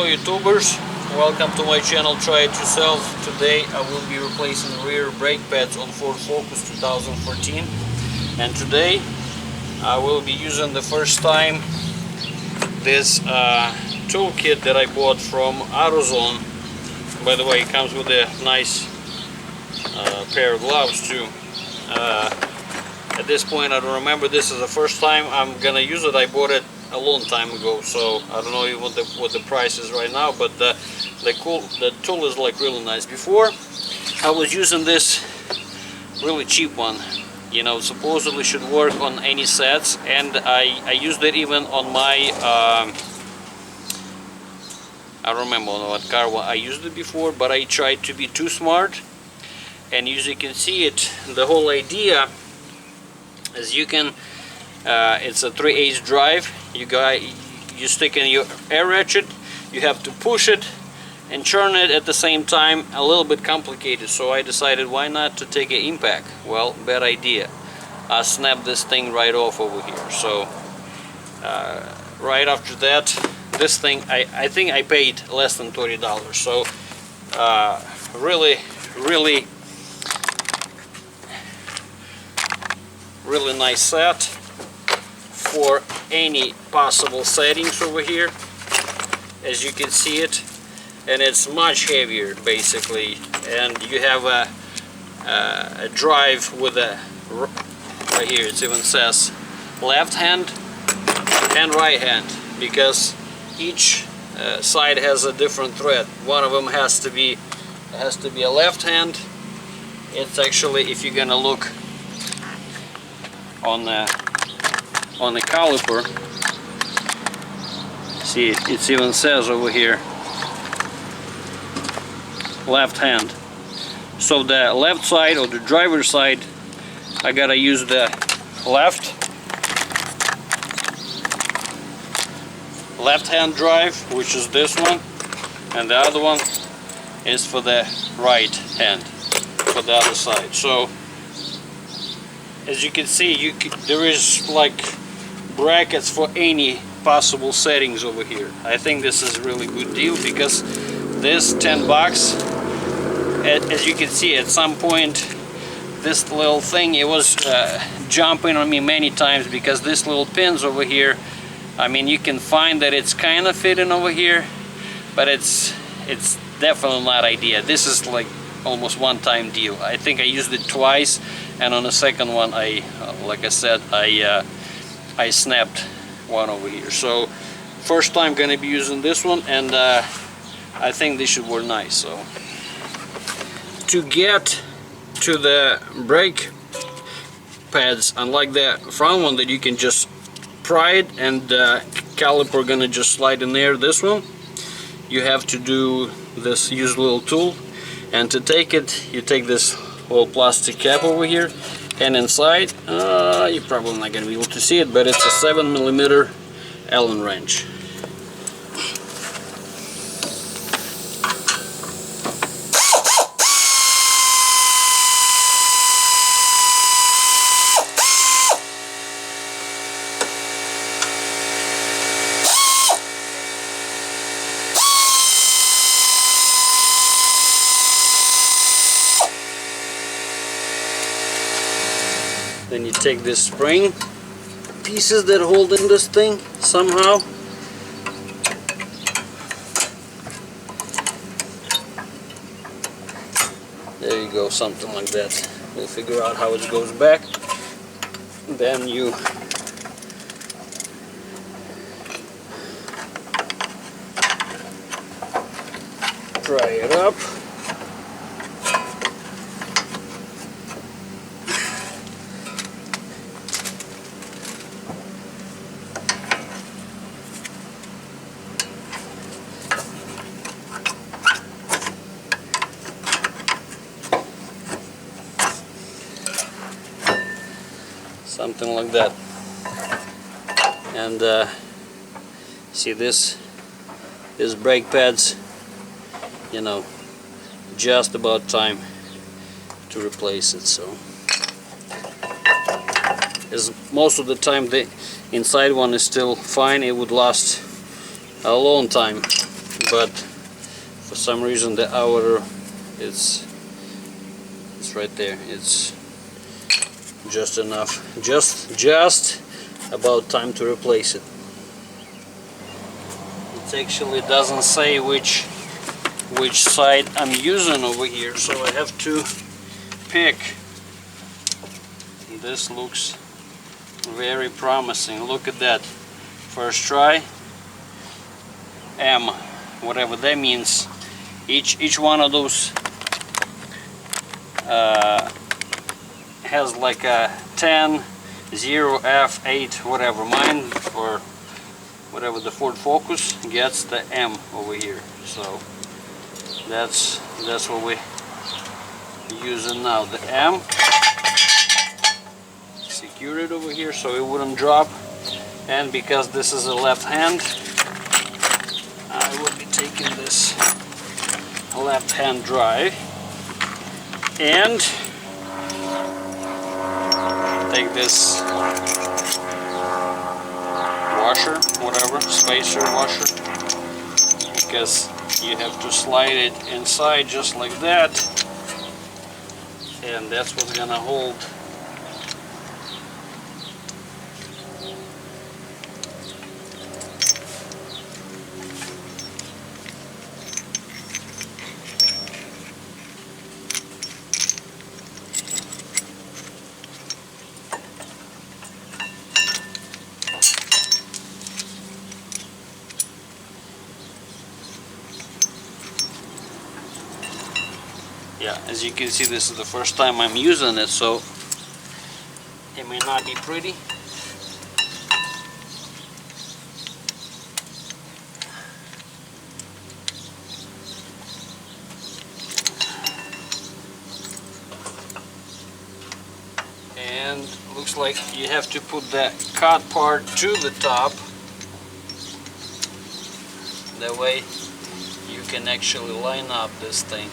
Hello YouTubers, welcome to my channel Try It Yourself. Today I will be replacing rear brake pads on Ford Focus 2014, and today I will be using the first time this toolkit that I bought from AutoZone. By the way, it comes with a nice pair of gloves too. At this point I don't remember, this is the first time I'm gonna use it. I bought it a long time ago, so I don't know even what the price is right now, but the tool is like really nice. Before I was using this really cheap one, you know, supposedly should work on any sets, and I used it even on my I don't remember on what car I used it before, but I tried to be too smart, and as you can see it, the whole idea is you can it's a 3/8 drive. You stick in your air ratchet, you have to push it and turn it at the same time. A little bit complicated, so I decided why not to take an impact. Well, bad idea. I snapped this thing right off over here. So right after that, this thing I think I paid less than $20. So really nice set for any possible settings over here, as you can see it, and it's much heavier basically, and you have a drive with a, right here it even says left hand and right hand, because each side has a different thread. One of them has to be a left hand. It's actually, if you're gonna look on the caliper, see it even says over here left hand. So the left side, or the driver's side, I gotta use the left hand drive, which is this one, and the other one is for the right hand, for the other side. So as you can see, there is like brackets for any possible settings over here. I think this is a really good deal, because this $10, as you can see, at some point this little thing, it was jumping on me many times, because this little pins over here, I mean, you can find that it's kind of fitting over here, but it's definitely not ideal. This is like almost one-time deal. I think I used it twice, and on the second one like I said, I snapped one over here. So first time gonna be using this one, and I think this should work nice. So to get to the brake pads, unlike the front one that you can just pry it and the caliper gonna just slide in there, this one you have to do this, use a little tool, and to take it, you take this little plastic cap over here, and inside, you're probably not going to be able to see it, but it's a 7mm Allen wrench. Then you take this spring pieces that hold in this thing somehow. There you go, something like that. We'll figure out how it goes back. Then you pry it up. Something like that. And see this brake pads, you know, just about time to replace it. So as most of the time the inside one is still fine, it would last a long time but for some reason the outer it's right there. It's just enough, just about time to replace it. It actually doesn't say which side I'm using over here, so I have to pick. This looks very promising. Look at that. First try, M, whatever that means. Each one of those has like a 10, 0, F, 8, whatever. Mine, or whatever the Ford Focus, gets the M over here. So that's what we're using now, the M. Secure it over here so it wouldn't drop, and because this is a left hand, I will be taking this left hand drive and take this washer, whatever, spacer washer, because you have to slide it inside just like that, and that's what's gonna hold yeah, as you can see, this is the first time I'm using it, so it may not be pretty. And looks like you have to put that cut part to the top. That way you can actually line up this thing.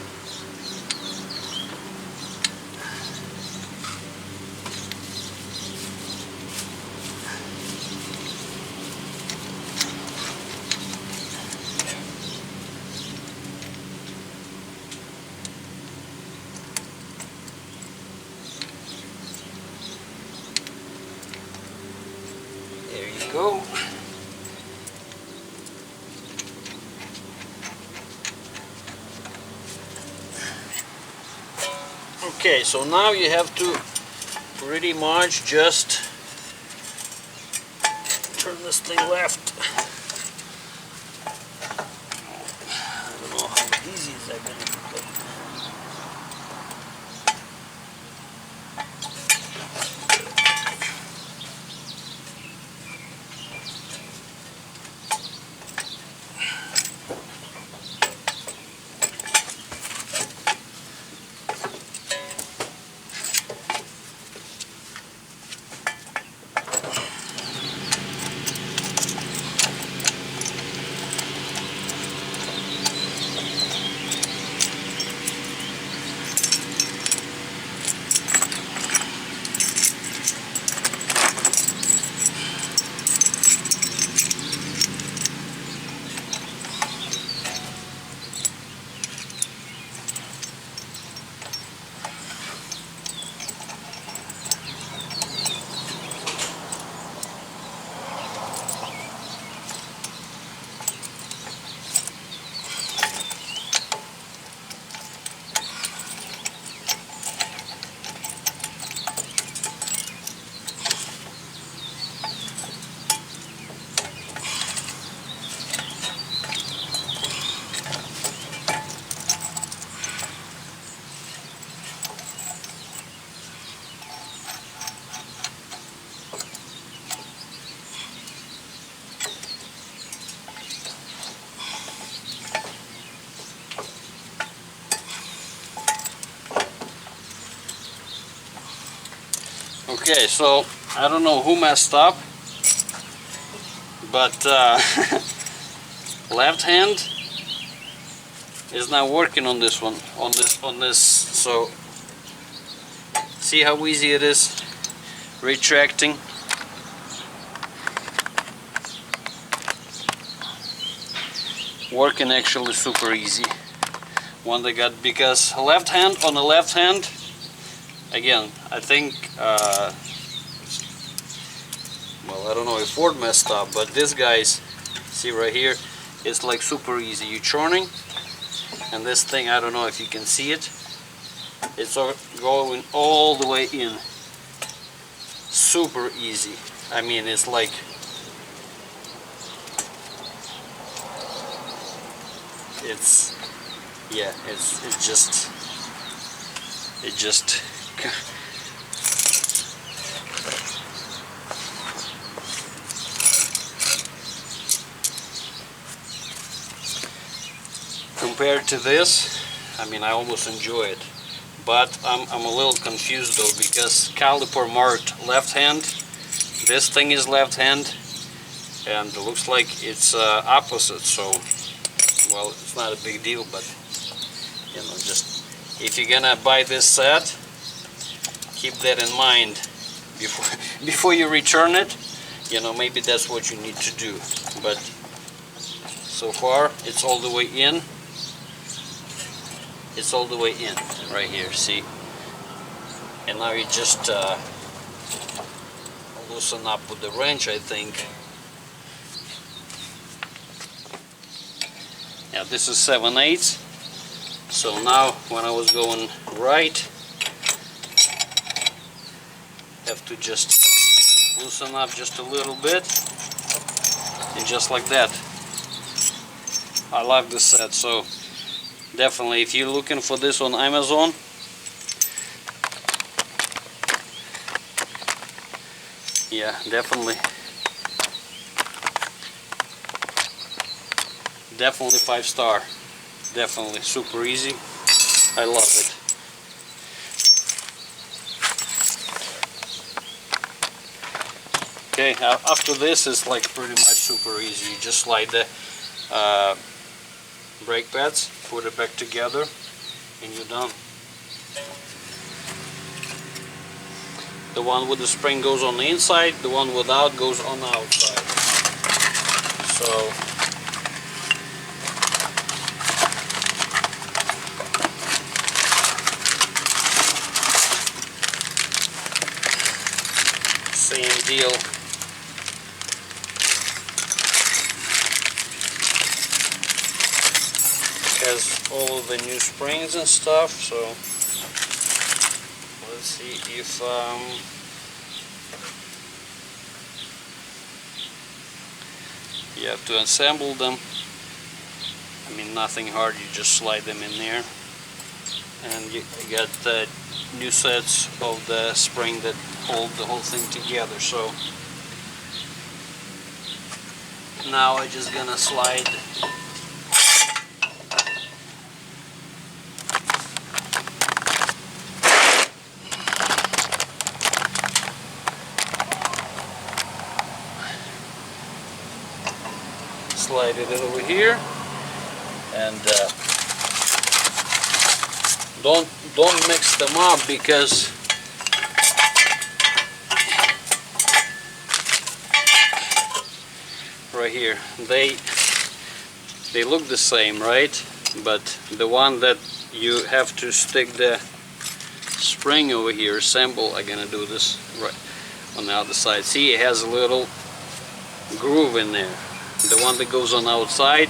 There you go. Okay, so now you have to pretty much just turn this thing left. I don't know how easy is that going to be. Okay, so I don't know who messed up, but left hand is not working on this one, on this. So see how easy it is retracting. working actually super easy. One they got, because left hand, on the left hand, again, I think, well, I don't know if Ford messed up, but this guy's, see right here, it's like super easy. You're churning, and this thing, I don't know if you can see it, it's going all the way in. Super easy. I mean, it's like, it's, yeah, it just compared to this, I mean, I almost enjoy it, but I'm a little confused though, because caliper marked left hand, this thing is left hand, and it looks like it's opposite. So, well, it's not a big deal, but you know, just if you're gonna buy this set, keep that in mind before you return it. You know, maybe that's what you need to do. But so far, it's all the way in. It's all the way in right here. See, and now you just loosen up with the wrench, I think. Yeah, this is 7/8. So now when I was going right, have to just loosen up just a little bit, and just like that. I love this set, so definitely if you're looking for this on Amazon, yeah, definitely 5-star. Definitely super easy. I love it. Okay, after this is like pretty much super easy. You just slide the brake pads, put it back together, and you're done. The one with the spring goes on the inside, the one without goes on the outside. So same deal. Has all the new springs and stuff, so let's see if you have to assemble them. I mean, nothing hard, you just slide them in there, and you got the new sets of the spring that hold the whole thing together. So now I'm just gonna slide it over here, and don't mix them up, because right here they look the same, right? But the one that you have to stick the spring over here, assemble, I'm gonna do this right on the other side. See, it has a little groove in there. The one that goes on the outside,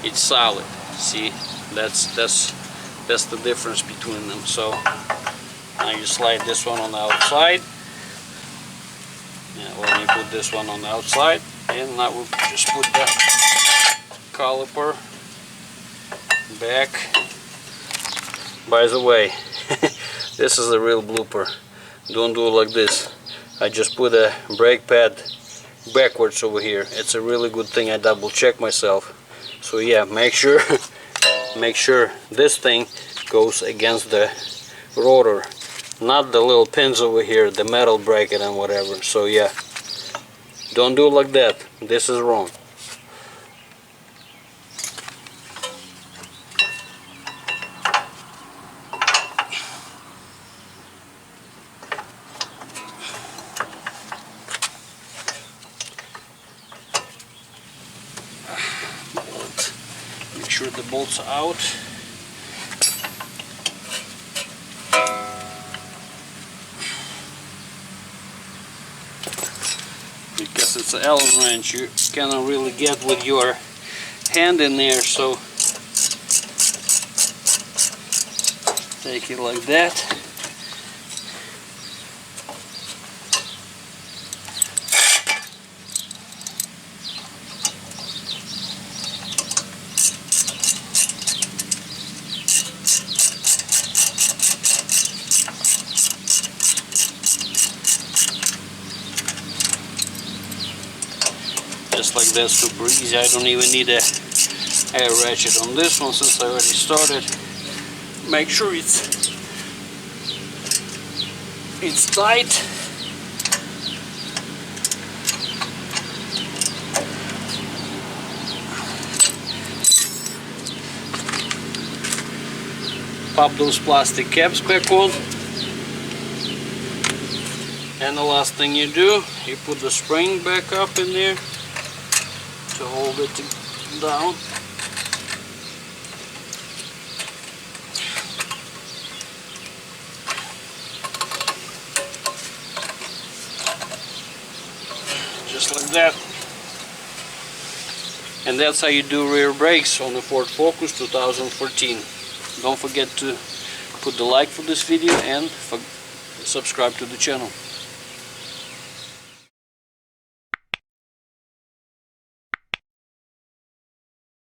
it's solid. See, that's the difference between them. So now you slide this one on the outside. Yeah, let me put this one on the outside, and now we'll just put the caliper back. By the way, this is a real blooper. Don't do it like this. I just put a brake pad backwards over here. It's a really good thing I double check myself. So yeah, make sure this thing goes against the rotor, not the little pins over here, the metal bracket and whatever. So yeah, don't do it like that. This is wrong. sure the bolts are out. Because it's an Allen wrench, you cannot really get with your hand in there, so take it like that. Just like that, super easy. I don't even need a air ratchet on this one since I already started. Make sure it's tight. Pop those plastic caps back on. And the last thing you do, you put the spring back up in there to hold it down. Just like that. And that's how you do rear brakes on the Ford Focus 2014. Don't forget to put the like for this video and subscribe to the channel.